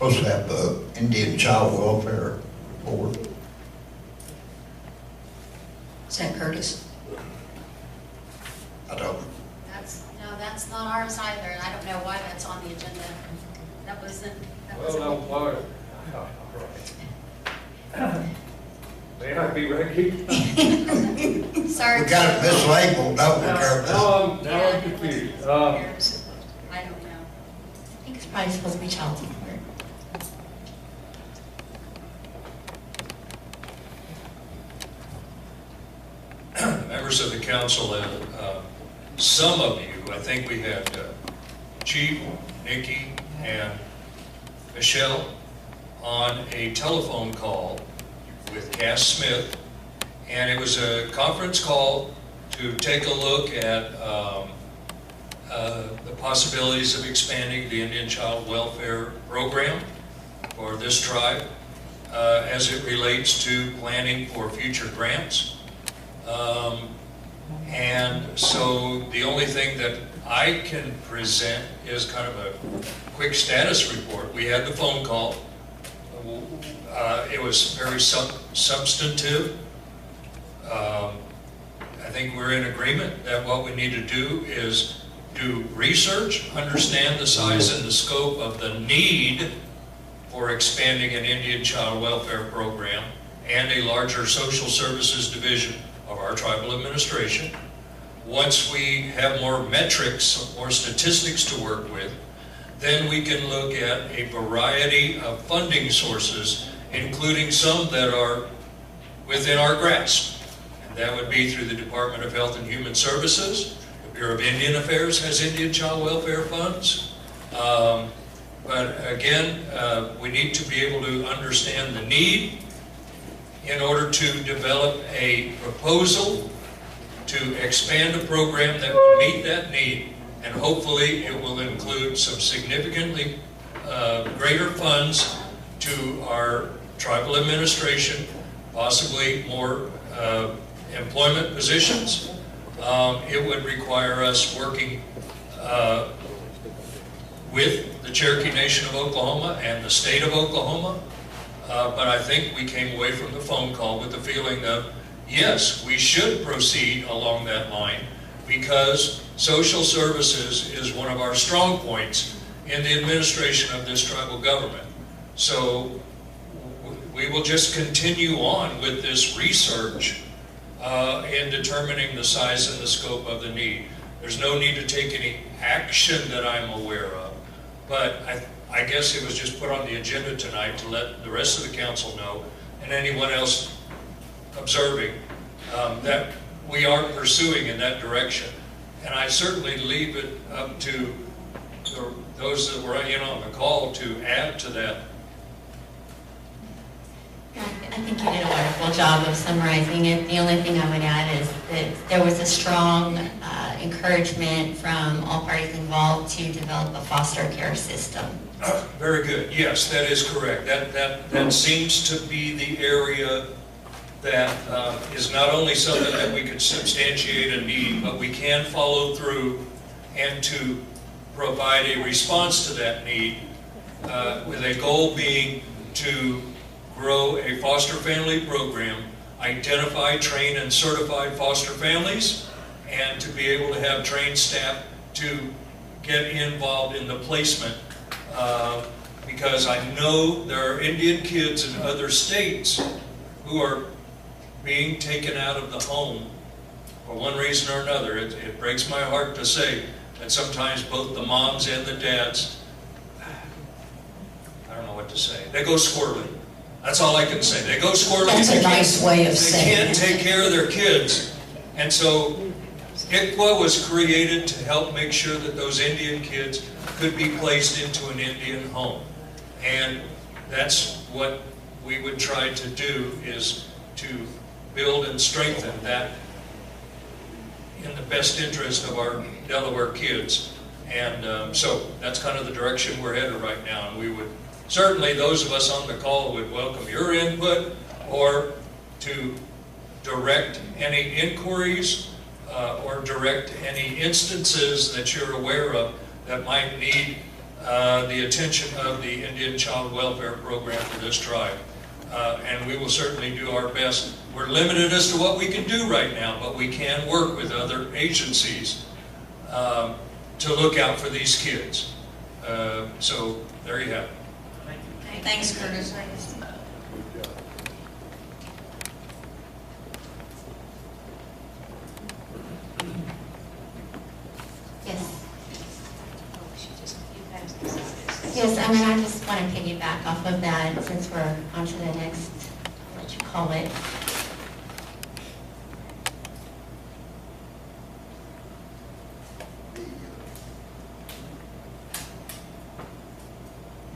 supposed to have the Indian Child Welfare Board. Is that Curtis? I don't. No, that's not ours either, and I don't know why that's on the agenda. That wasn't. Well, no, may I be ready? Sorry. We got it mislabeled, don't we, Curtis? Now I'm confused. I don't know. I think it's probably supposed to be child support. Members of the council, and some of you, I think we had Chief, Nikki, and Michelle on a telephone call with Cass Smith, and it was a conference call to take a look at the possibilities of expanding the Indian Child Welfare Program for this tribe as it relates to planning for future grants. And so the only thing that I can present is kind of a quick status report. We had the phone call. It was very substantive. I think we're in agreement that what we need to do is do research, understand the size and the scope of the need for expanding an Indian Child Welfare Program and a larger social services division of our tribal administration. Once we have more metrics, more statistics to work with, then we can look at a variety of funding sources, including some that are within our grasp. And that would be through the Department of Health and Human Services. The Bureau of Indian Affairs has Indian Child Welfare funds. But again, we need to be able to understand the need in order to develop a proposal to expand a program that will meet that need, and hopefully it will include some significantly greater funds to our tribal administration, possibly more employment positions. It would require us working with the Cherokee Nation of Oklahoma and the state of Oklahoma. But I think we came away from the phone call with the feeling of, yes, we should proceed along that line because social services is one of our strong points in the administration of this tribal government. So we will just continue on with this research in determining the size and the scope of the need. There's no need to take any action that I'm aware of, but I guess it was just put on the agenda tonight to let the rest of the council know, and anyone else observing, that we are pursuing in that direction. And I certainly leave it up to those that were in on the call to add to that. I think you did a wonderful job of summarizing it. The only thing I would add is that there was a strong encouragement from all parties involved to develop a foster care system. Very good. Yes, that is correct. That seems to be the area that is not only something that we could substantiate a need, but we can follow through and to provide a response to that need, with a goal being to grow a foster family program, identify, train, and certify foster families, and to be able to have trained staff to get involved in the placement. Because I know there are Indian kids in other states who are being taken out of the home for one reason or another. It breaks my heart to say that sometimes both the moms and the dads, I don't know what to say, they go squirrely. That's all I can say. They go squirrely. That's a nice way of saying it. They can't take care of their kids. And so ICWA was created to help make sure that those Indian kids could be placed into an Indian home. And that's what we would try to do, is to build and strengthen that in the best interest of our Delaware kids. And so that's kind of the direction we're headed right now. And we would certainly, those of us on the call would welcome your input, or to direct any inquiries or direct any instances that you're aware of that might need the attention of the Indian Child Welfare Program for this tribe. And we will certainly do our best. We're limited as to what we can do right now, but we can work with other agencies to look out for these kids. So there you have it. Thanks, Curtis. Good job. Yes. You guys decide. Yes, I mean, I just want to piggyback off of that since we're on to the next, what you call it.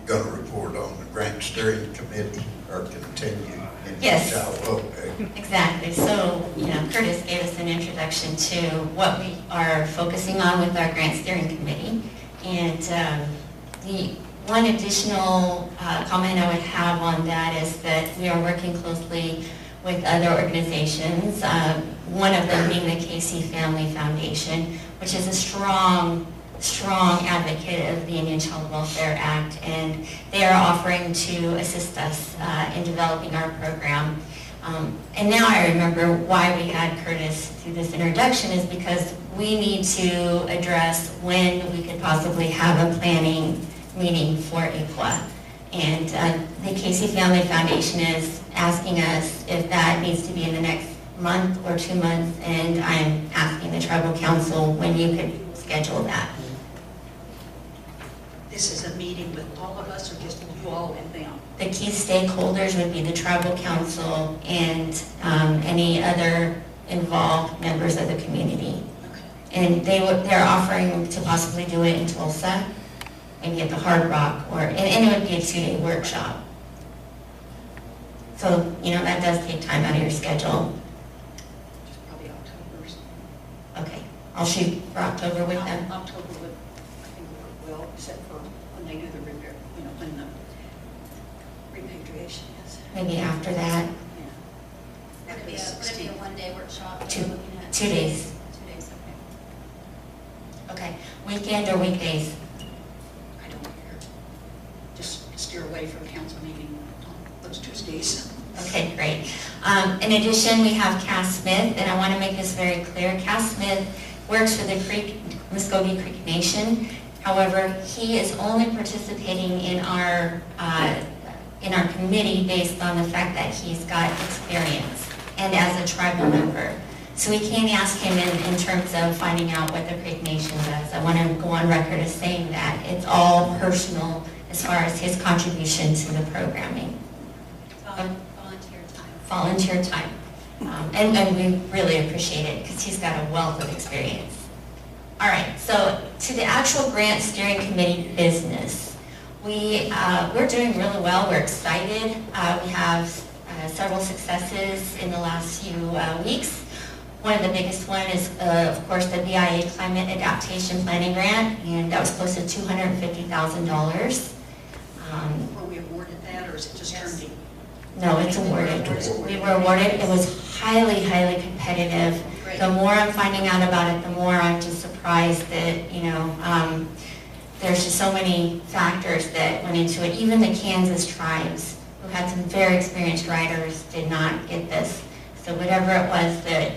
Going to report on the grant steering committee or continue in Yes. child welfare. Exactly. So, Curtis gave us an introduction to what we are focusing on with our grant steering committee. And the one additional comment I would have on that is that we are working closely with other organizations, one of them being the Casey Family Foundation, which is a strong advocate of the Indian Child Welfare Act, and they are offering to assist us in developing our program. And now I remember why we had Curtis do this introduction is because we need to address when we could possibly have a planning meeting for ICWA. And the Casey Family Foundation is asking us if that needs to be in the next month or 2 months, and I'm asking the tribal council when you could schedule that. This is a meeting with all of us, or just you all and them? The key stakeholders would be the tribal council and any other involved members of the community. Okay. And they're offering to possibly do it in Tulsa, maybe at the Hard Rock, and it would be a 2-day workshop. So, that does take time out of your schedule. Just probably October or something. Okay, I'll shoot for October with them. October would, I think, would work well, except for when they do the repair, when the repatriation is. Maybe after that, Yeah. That Would could it be be a 16. one-day workshop? that Two- we're looking at? 2 days. 2 days, okay. Okay, weekend or weekdays? I don't care. Just steer away from council meeting on those Tuesdays. Okay, great. In addition, we have Cass Smith, and I want to make this very clear. Cass Smith works for the Muskogee Creek Nation. However, he is only participating in our committee based on the fact that he's got experience and as a tribal member. So we can't ask him in terms of finding out what the Creek Nation does. I want to go on record as saying that. It's all personal as far as his contribution to the programming. Volunteer time. Volunteer time. And we really appreciate it because he's got a wealth of experience. All right, so to the actual grant steering committee business, we're doing really well. We're excited. We have several successes in the last few weeks. One of the biggest one is, of course, the BIA Climate Adaptation Planning Grant, and that was close to $250,000. Were we awarded that, or is it just Yes. turned in? No, it's awarded. We were awarded. It was highly, highly competitive. Great. The more I'm finding out about it, the more I'm just surprised that, there's just so many factors that went into it. Even the Kansas tribes, who had some very experienced riders, did not get this. So whatever it was that,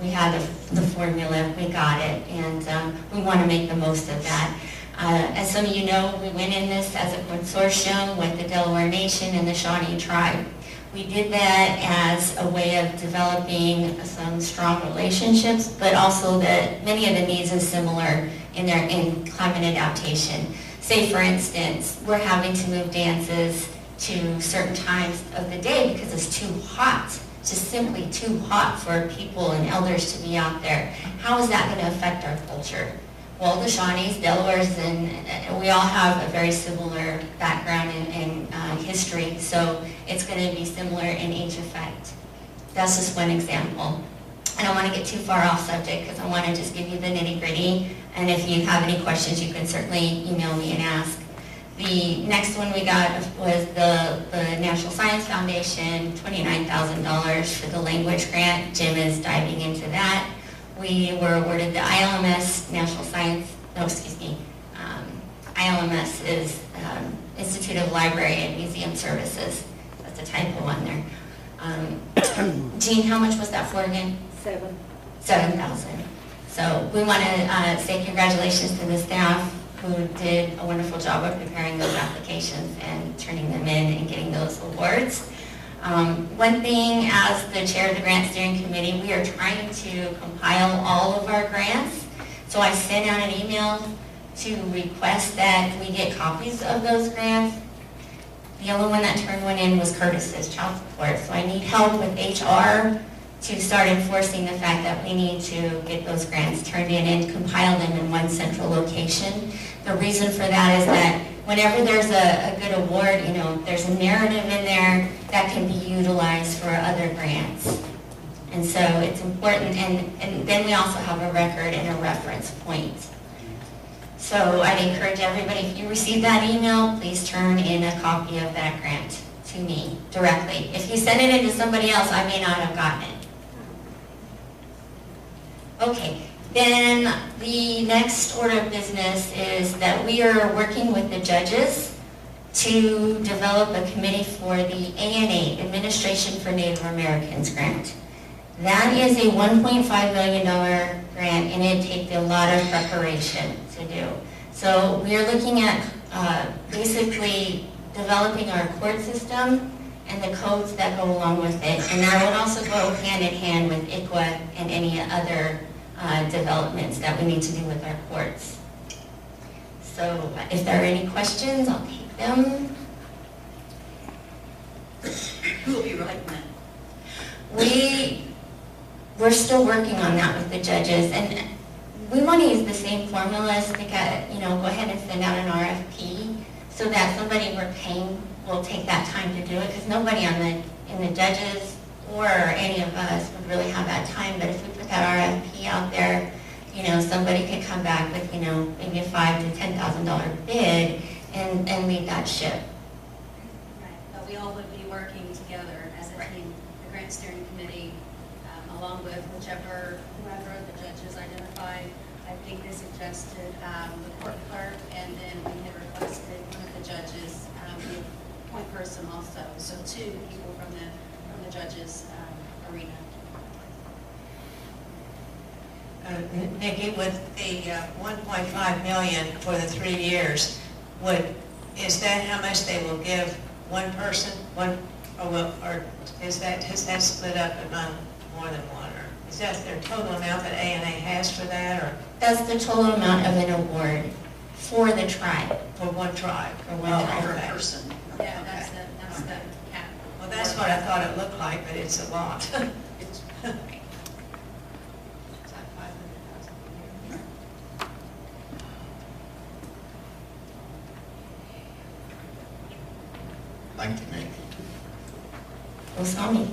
we had the formula, we got it, and we want to make the most of that. As some of you know, we went in this as a consortium with the Delaware Nation and the Shawnee tribe. We did that as a way of developing some strong relationships, but also that many of the needs are similar in climate adaptation. Say, for instance, we're having to move dances to certain times of the day because it's too hot, just simply too hot for people and elders to be out there. How is that going to affect our culture? Well, the Shawnees, Delawares, and we all have a very similar background and history, so it's going to be similar in age effect. That's just one example. I don't want to get too far off subject because I want to just give you the nitty-gritty, and if you have any questions, you can certainly email me and ask. The next one we got was the National Science Foundation, $29,000 for the language grant. Jim is diving into that. We were awarded the ILMS ILMS is Institute of Library and Museum Services. That's a typo on there. Jean, how much was that for again? 7,000. So we want to say congratulations to the staff who did a wonderful job of preparing those applications and turning them in and getting those awards. One thing, as the chair of the Grant Steering Committee, we are trying to compile all of our grants. So I sent out an email to request that we get copies of those grants. The only one that turned one in was Curtis's child support. So I need help with HR to start enforcing the fact that we need to get those grants turned in and compile them in one central location. The reason for that is that whenever there's a good award, you know, there's a narrative in there that can be utilized for other grants. And so it's important, and then we also have a record and a reference point. So I'd encourage everybody, if you receive that email, please turn in a copy of that grant to me directly. If you send it in to somebody else, I may not have gotten it. Okay, then the next order of business is that we are working with the judges to develop a committee for the ANA, Administration for Native Americans grant. That is a $1.5 million grant, and it takes a lot of preparation to do. So we are looking at basically developing our court system and the codes that go along with it. And that would also go hand in hand with ICWA and any other developments that we need to do with our courts. So if there are any questions, I'll take them. Who will be writing that? We're still working on that with the judges, and we want to use the same formulas to get, go ahead and send out an RFP so that somebody we're paying will take that time to do it, because nobody in the judges or any of us would really have that time. But if we put that RFP out there, somebody could come back with, maybe a $5,000 to $10,000 bid and lead that ship. Right, but we all would be working together as a team, the Grant Steering Committee, along with whoever the judges identified. I think they suggested the court clerk, and then we had requested one of the judges, the point person also. So 2 people from the judges arena. Nikki, with the $1.5 million for the 3 years, is that how much they will give one person, or is that split up among more than one, or is that their total amount that ANA has for that, or That's the total amount of an award for the tribe. for one tribe? For one tribe. Per Okay. person. Yeah, that's the cap. Well, that's what I thought it looked like, but it's a lot. It's It's like 500,000 a year. Thank you, Nikki. Osami.